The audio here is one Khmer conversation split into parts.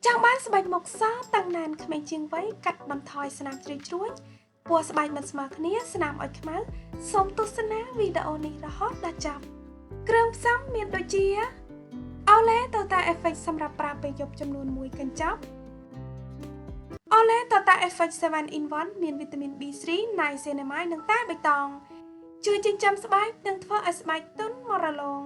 ចាំបានស្បែកមុខសតាំងណានក្មេងជាងវ័យកាត់បន្ថយស្នាមជ្រីជ្រួញពណ៌ស្បែកមិនស្មើគ្នាស្នាមឲ្យខ្មៅសូមទស្សនាវីដេអូនេះរហូតដល់ចប់គ្រឿងផ្សំមានដូចជាអូឡេ Total Effect សម្រាប់ប្រើពេលយប់ចំនួន1កញ្ចប់អូឡេ Total Effect 7 in 1មានវីតាមីន B3 Niacinamide និងតែបៃតងជួយចិញ្ចឹមស្បែកនិងធ្វើឲ្យស្បែកទន់មករលោង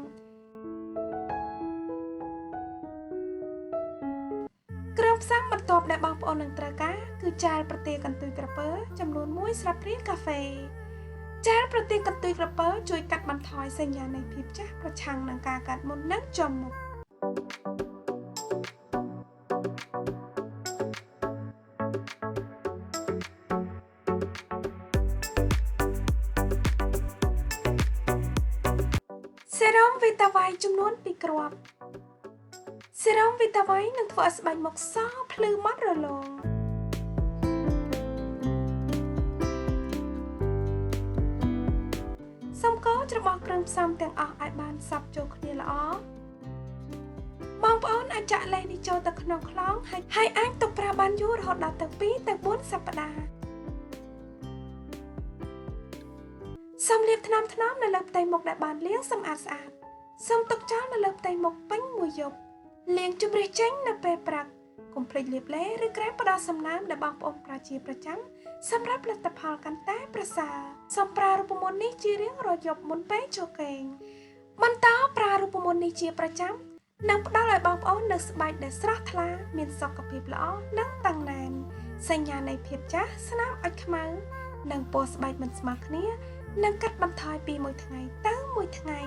គ្រឿងផ្សំបន្ទាប់ដែលបងប្អូននឹងត្រូវការគឺចាលប្រទាលកន្ទុយក្រពើចំនួន1ស្លាបព្រាកាហ្វេចាលប្រទាលកន្ទុយក្រពើជួយកាត់បន្ថយសញ្ញានៃភាពចាស់ប្រឆាំងនឹងការកាត់មុននិងចំមុខសេរ៉ូមវីតាវ៉ៃចំនួន2គ្រាប់សេរ៉ូមវីតាវ៉ៃនឹងធ្វើឲ្យស្បែកមុខសភ្លឺម៉ត់រលោងសូមកូរច្របល់គ្រឿងផ្សំទាំងអស់ឲ្យបានសព្វចូលគ្នាល្អបងប្អូនអាចចាក់លេសនេះចូលទៅក្នុងខ្លោងហើយអាចទុកប្រើបានយូររហូតដល់ទៅ2ទៅ4សប្តាហ៍សូមលាបថ្នាំនៅលើផ្ទៃមុខដែលបានលាងសម្អាតស្អាតសូមទុកចោលនៅលើផ្ទៃមុខពេញមួយយប់លាងជម្រះចេញនៅពេលព្រឹកកុំភ្លេចលាបឡេឬក្រែមផ្ដល់សំណើមដែលបងប្អូនប្រើជាប្រចាំសម្រាប់ផលិតផលកាន់តែប្រសើរសូមប្រើរូបមន្តនេះជារៀងរាល់យប់មុនពេលចូលគេងបន្តប្រើរូបមន្តនេះជាប្រចាំនឹងផ្ដល់ឲ្យបងប្អូននូវស្បែកដែលស្រស់ថ្លាមានសុខភាពល្អនិងតឹងណែនសញ្ញានៃភាពចាស់ស្នាមអុចខ្មៅនិងពណ៌ស្បែកមិនស្មើគ្នានឹងកាត់បន្ថយពីមួយថ្ងៃទៅមួយថ្ងៃ